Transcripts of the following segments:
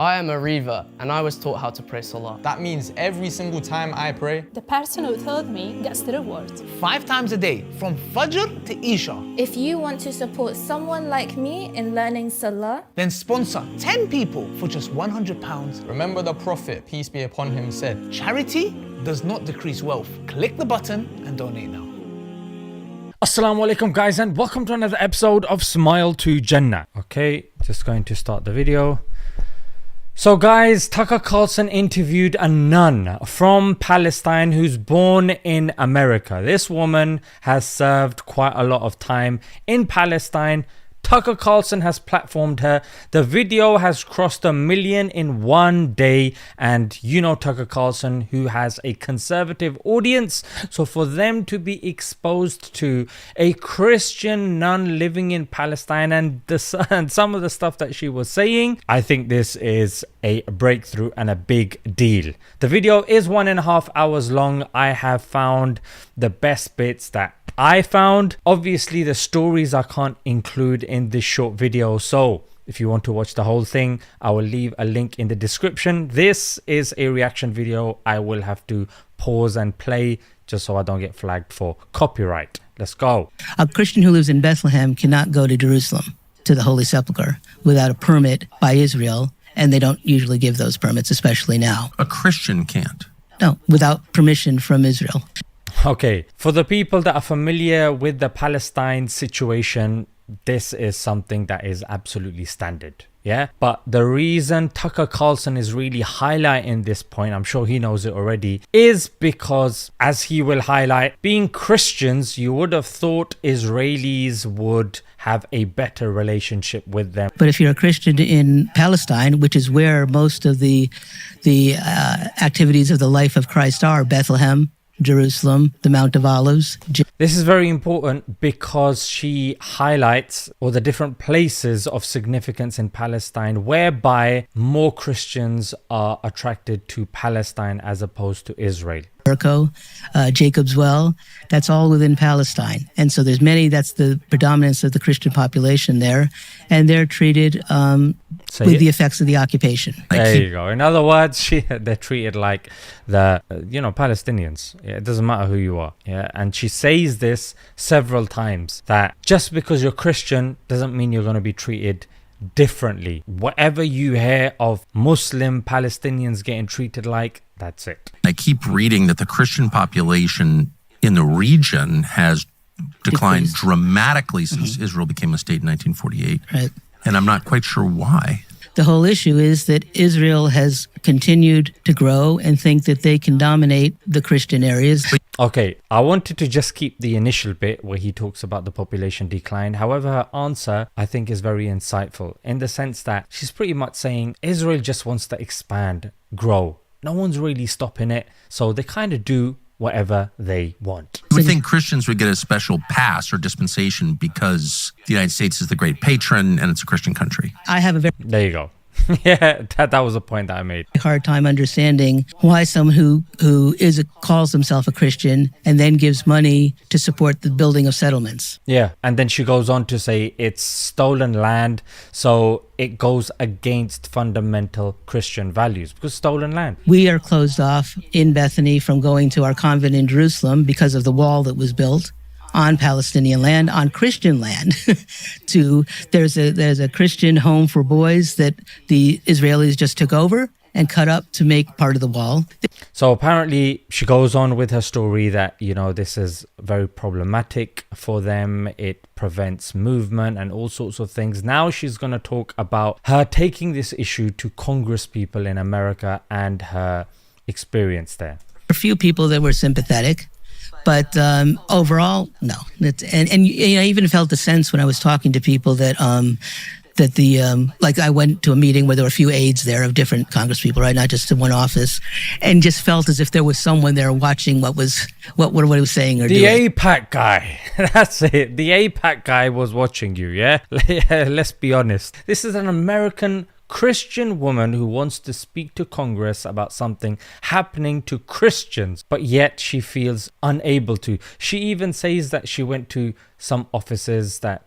I am a Raahibة and I was taught how to pray Salah. That means every single time I pray, the person who taught me gets the reward. 5 times a day, from Fajr to Isha. If you want to support someone like me in learning Salah, Then sponsor 10 people for just £100. remember the Prophet, peace be upon him, said, Charity does not decrease wealth. Click the button and donate now. Assalamu alaikum guys, and welcome to another episode of Smile to Jannah. Okay, just going to start the video. So guys, Tucker Carlson interviewed a nun from Palestine who's born in America. This woman has served quite a lot of time in Palestine. Tucker Carlson has platformed her. The video has crossed 1 million in one day, and you know Tucker Carlson, who has a conservative audience, so for them to be exposed to a Christian nun living in Palestine and some of the stuff that she was saying, I think this is a breakthrough and a big deal. The video is 1.5 hours long. I have found the best bits that I found. Obviously the stories I can't include in this short video, so if you want to watch the whole thing, I will leave a link in the description. This is a reaction video. I will have to pause and play just so I don't get flagged for copyright. Let's go. A Christian who lives in Bethlehem cannot go to Jerusalem, to the Holy Sepulchre, without a permit by Israel, and they don't usually give those permits, especially now. A Christian can't. No, without permission from Israel. Okay, for the people that are familiar with the Palestine situation, this is something that is absolutely standard. Yeah, but the reason Tucker Carlson is really highlighting this point, I'm sure he knows it already, is because, as he will highlight, being Christians, you would have thought Israelis would have a better relationship with them. But if you're a Christian in Palestine, which is where most of the activities of the life of Christ are, Bethlehem, Jerusalem, the Mount of Olives. This is very important because she highlights all the different places of significance in Palestine whereby more Christians are attracted to Palestine as opposed to Israel. Jericho, Jacob's Well, that's all within Palestine. And so there's many, that's the predominance of the Christian population there. And they're treated with the effects of the occupation. There you go. In other words, they're treated like the, Palestinians. Yeah, it doesn't matter who you are. Yeah, and she says this several times, that just because you're Christian doesn't mean you're going to be treated differently. Whatever you hear of Muslim Palestinians getting treated like, that's it. I keep reading that the Christian population in the region has declined dramatically since Israel became a state in 1948. Right. And I'm not quite sure why. The whole issue is that Israel has continued to grow and think that they can dominate the Christian areas. Okay, I wanted to just keep the initial bit where he talks about the population decline. However, her answer, I think, is very insightful in the sense that she's pretty much saying Israel just wants to expand, grow. No one's really stopping it, so they kind of do whatever they want. You would think Christians would get a special pass or dispensation because the United States is the great patron and it's a Christian country. I have a very There you go. Yeah, that was a point that I made. hard time understanding why someone who calls himself a Christian and then gives money to support the building of settlements. Yeah, and then she goes on to say it's stolen land, so it goes against fundamental Christian values because stolen land. We are closed off in Bethany from going to our convent in Jerusalem because of the wall that was built on Palestinian land, on Christian land. There's a Christian home for boys that the Israelis just took over and cut up to make part of the wall. So apparently she goes on with her story that, this is very problematic for them. It prevents movement and all sorts of things. Now she's going to talk about her taking this issue to Congress people in America and her experience there. A few people that were sympathetic, but overall, no. And I even felt the sense when I was talking to people that like I went to a meeting where there were a few aides there of different Congress people, right? Not just in one office, and just felt as if there was someone there watching what he was saying or doing. The AIPAC guy. That's it. The AIPAC guy was watching you, yeah? Let's be honest. This is an American Christian woman who wants to speak to Congress about something happening to Christians, but yet she feels unable to. She even says that she went to some offices that,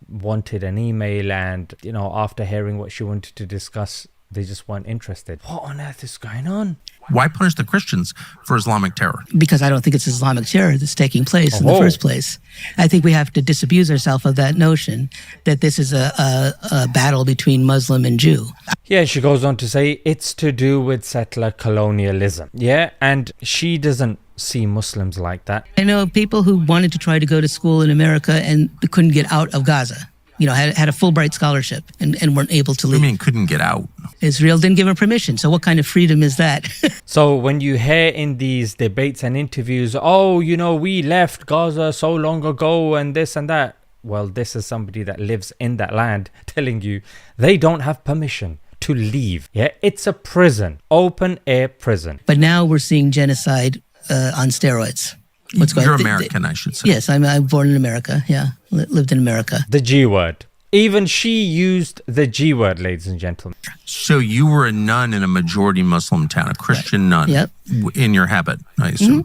wanted an email, and after hearing what she wanted to discuss, they just weren't interested. What on earth is going on? Why punish the Christians for Islamic terror? Because I don't think it's Islamic terror that's taking place in the first place. I think we have to disabuse ourselves of that notion that this is a battle between Muslim and Jew. Yeah, she goes on to say it's to do with settler colonialism. Yeah, and she doesn't see Muslims like that. I know people who wanted to try to go to school in America and couldn't get out of Gaza. Had a Fulbright scholarship and weren't able to leave. I mean, couldn't get out. Israel didn't give her permission. So what kind of freedom is that? So when you hear in these debates and interviews, we left Gaza so long ago and this and that. Well, this is somebody that lives in that land telling you they don't have permission to leave. Yeah, it's a prison, open air prison. But now we're seeing genocide on steroids. You're American, I should say. Yes, I'm born in America. Yeah, lived in America. The G word. Even she used the G word, ladies and gentlemen. So you were a nun in a majority Muslim town, a Christian nun. Yep. In your habit, I assume.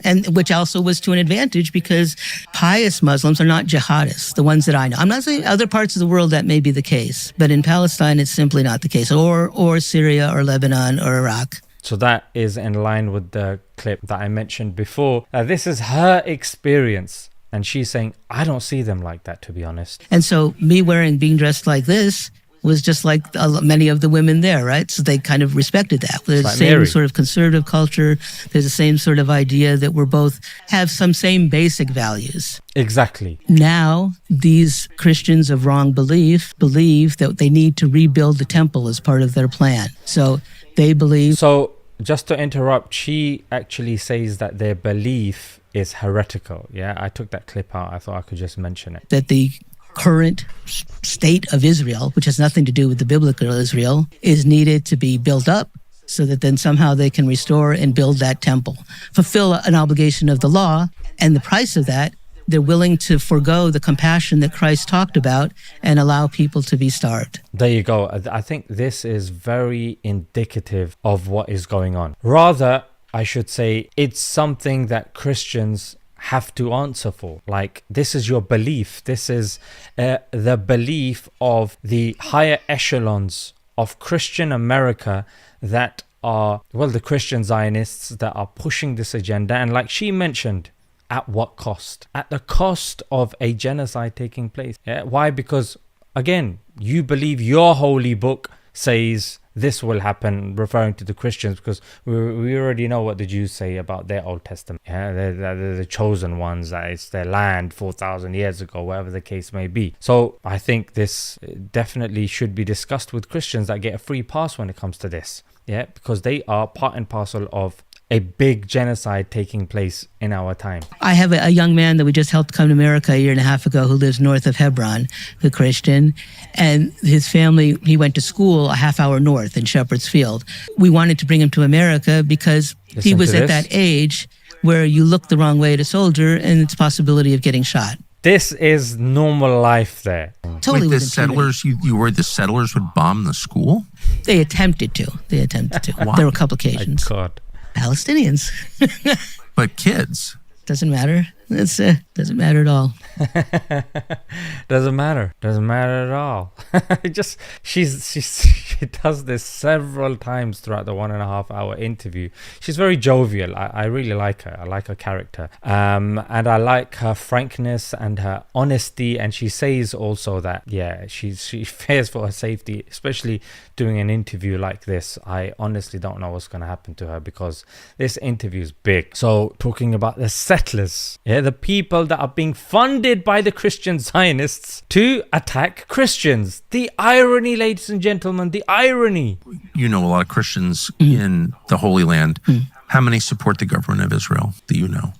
And which also was to an advantage because pious Muslims are not jihadists, the ones that I know. I'm not saying other parts of the world that may be the case, but in Palestine it's simply not the case, or Syria or Lebanon or Iraq. So that is in line with the clip that I mentioned before. This is her experience. And she's saying, I don't see them like that, to be honest. And so me being dressed like this was just like many of the women there, right? So they kind of respected that. There's the same sort of conservative culture. There's the same sort of idea that we're both have some same basic values. Exactly. Now, these Christians of wrong believe that they need to rebuild the temple as part of their plan. So they believe... So just to interrupt, she actually says that their belief is heretical. Yeah, I took that clip out. I thought I could just mention it. That the current state of Israel, which has nothing to do with the biblical Israel, is needed to be built up so that then somehow they can restore and build that temple, fulfill an obligation of the law, and the price of that, they're willing to forego the compassion that Christ talked about and allow people to be starved. There you go. I think this is very indicative of what is going on. Rather, I should say it's something that Christians have to answer for. Like, this is your belief. This is the belief of the higher echelons of Christian America that are, the Christian Zionists that are pushing this agenda. And like she mentioned, at what cost? At the cost of a genocide taking place. Yeah? Why? Because, again, you believe your holy book says this will happen, referring to the Christians, because we already know what the Jews say about their Old Testament. Yeah, they're the chosen ones, that it's their land 4,000 years ago, whatever the case may be. So I think this definitely should be discussed with Christians that get a free pass when it comes to this. Yeah, because they are part and parcel of a big genocide taking place in our time. I have a young man that we just helped come to America a year and a half ago who lives north of Hebron, a Christian, and his family, he went to school a half hour north in Shepherd's Field. We wanted to bring him to America because he was at that age where you look the wrong way at a soldier and it's possibility of getting shot. This is normal life there. Totally. Wait, the settlers, you worried the settlers would bomb the school? They attempted to. Why? There were a couple occasions. My God. Palestinians. But kids. Doesn't matter. Doesn't matter at all. Doesn't matter at all. She does this several times throughout the 1.5 hour interview. She's very jovial. I really like her. I like her character, and I like her frankness and her honesty. And she says also that she fears for her safety, especially doing an interview like this. I honestly don't know what's going to happen to her because this interview is big. So talking about the settlers, the people that are being funded by the Christian Zionists to attack Christians. The irony, ladies and gentlemen, the irony. You know a lot of Christians in the Holy Land. How many support the government of Israel? Do you know?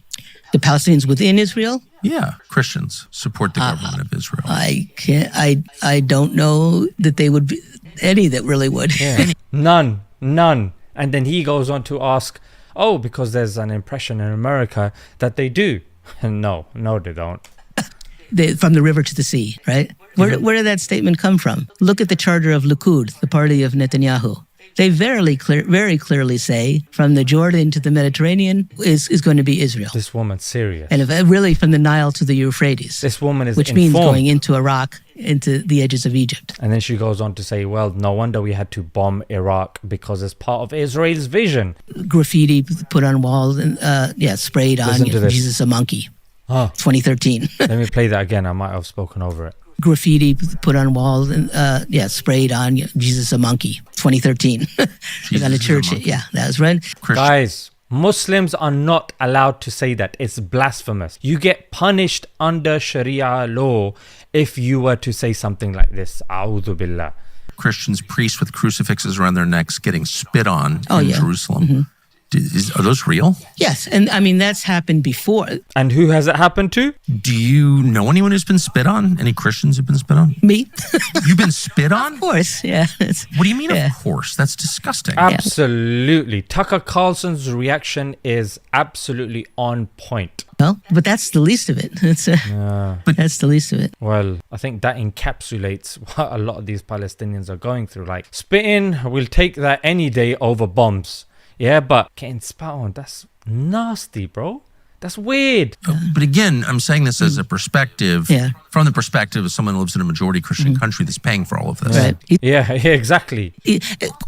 The Palestinians within Israel? Yeah, Christians support the government of Israel. I don't know that they would be any that really would. Yeah. None. And then he goes on to ask, because there's an impression in America that they do. No, they don't. From the river to the sea, right? Where did that statement come from? Look at the charter of Likud, the party of Netanyahu. They very clearly say from the Jordan to the Mediterranean is going to be Israel. This woman's serious. And really from the Nile to the Euphrates. This woman is which informed. means going into Iraq, into the edges of Egypt. And then she goes on to say, well, no wonder we had to bomb Iraq because it's part of Israel's vision. Graffiti put on walls and sprayed on Jesus a monkey. 2013. Let me play that again. I might have spoken over it. Graffiti put on walls and sprayed on Jesus a monkey. 2013. On a church. Yeah, that was right. Guys, Muslims are not allowed to say that. It's blasphemous. You get punished under Sharia law if you were to say something like this. A'udhu billah. Christians, priests with crucifixes around their necks getting spit on in Jerusalem. Mm-hmm. Are those real? Yes, and I mean that's happened before. And who has it happened to? Do you know anyone who's been spit on? Any Christians who've been spit on? Me. You've been spit on? Of course, yeah. What do you mean, of course? That's disgusting. Absolutely. Tucker Carlson's reaction is absolutely on point. Well, but that's the least of it. That's the least of it. Well, I think that encapsulates what a lot of these Palestinians are going through. Like, spitting, we'll take that any day over bombs. Yeah, but getting spat on, that's nasty, bro. That's weird. But again, I'm saying this as a perspective, from the perspective of someone who lives in a majority Christian country that's paying for all of this. Right. Yeah, exactly.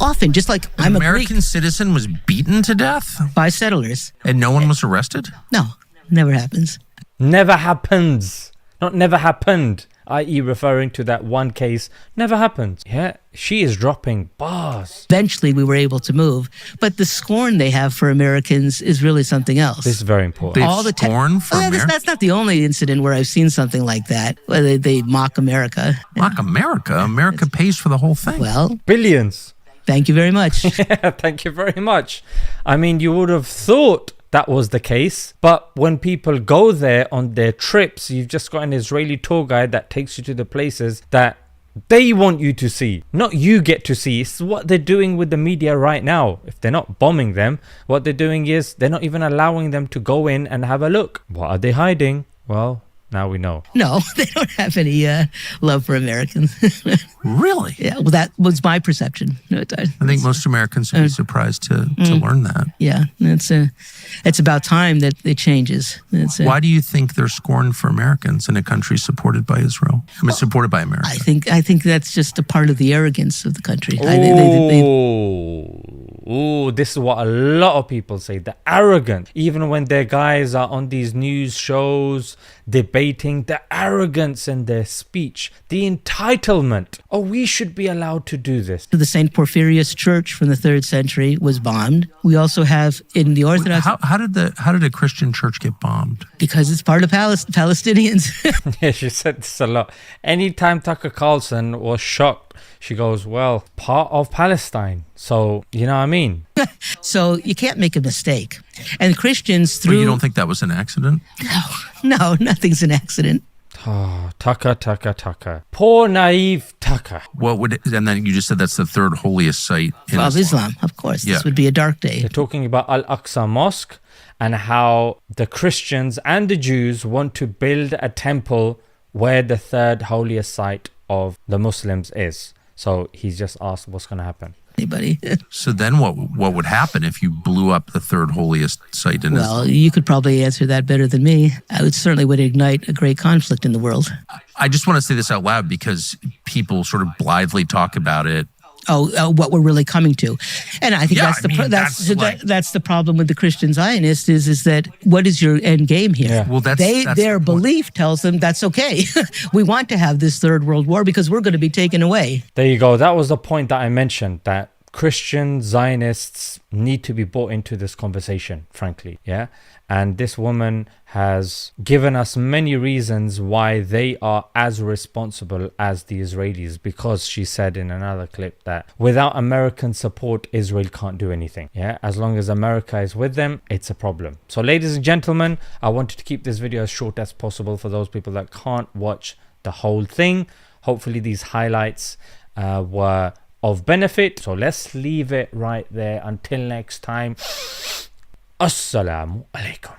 Often, just like I'm an American citizen was beaten to death by settlers. And no one was arrested? No, never happens. Never happens. Not never happened. I.e. referring to that one case, never happened. Yeah, she is dropping bars. Eventually we were able to move, but the scorn they have for Americans is really something else. This is very important. All the scorn for Americans? That's not the only incident where I've seen something like that, where they mock America. Mock America? America pays for the whole thing. Well, billions. Thank you very much. Yeah, thank you very much. I mean, you would have thought that was the case, but when people go there on their trips, you've just got an Israeli tour guide that takes you to the places that they want you to see, not you get to see. It's what they're doing with the media right now. If they're not bombing them, what they're doing is they're not even allowing them to go in and have a look. What are they hiding? Well, now we know. No, they don't have any love for Americans. Really? Yeah, well, that was my perception. I think most Americans would be surprised to learn that. Yeah, it's about time that it changes. Why do you think there's scorn for Americans in a country supported by Israel? I mean, supported by America. I think that's just a part of the arrogance of the country. This is what a lot of people say. The arrogance. Even when their guys are on these news shows debating, the arrogance in their speech, the entitlement. Oh, we should be allowed to do this. The St. Porphyrius Church from the 3rd century was bombed. We also have in the Orthodox. How did a Christian church get bombed? Because it's part of Palestinians. Yeah, she said this a lot. Anytime Tucker Carlson was shocked, she goes, well, part of Palestine. So, you know what I mean? So you can't make a mistake. And Christians through... But you don't think that was an accident? No, nothing's an accident. Oh, Tucker. Poor naive Tucker. And then you just said that's the 3rd holiest site in Islam. Of course. Yeah. This would be a dark day. They're talking about Al-Aqsa Mosque and how the Christians and the Jews want to build a temple where the 3rd holiest site of the Muslims is. So he's just asked what's going to happen. Anybody? So then what would happen if you blew up the 3rd holiest site in Islam? Well, you could probably answer that better than me. I would ignite a great conflict in the world. I just want to say this out loud because people sort of blithely talk about it. What we're really coming to. And I think that's the problem with the Christian Zionists is that what is your end game here? Yeah. Well, their belief tells them that's okay. We want to have this 3rd world war because we're going to be taken away. There you go. That was the point that I mentioned, that Christian Zionists need to be brought into this conversation, frankly. Yeah. And this woman has given us many reasons why they are as responsible as the Israelis, because she said in another clip that without American support, Israel can't do anything. Yeah, as long as America is with them, it's a problem. So ladies and gentlemen, I wanted to keep this video as short as possible for those people that can't watch the whole thing. Hopefully these highlights were of benefit. So let's leave it right there. Until next time. Assalamu alaikum.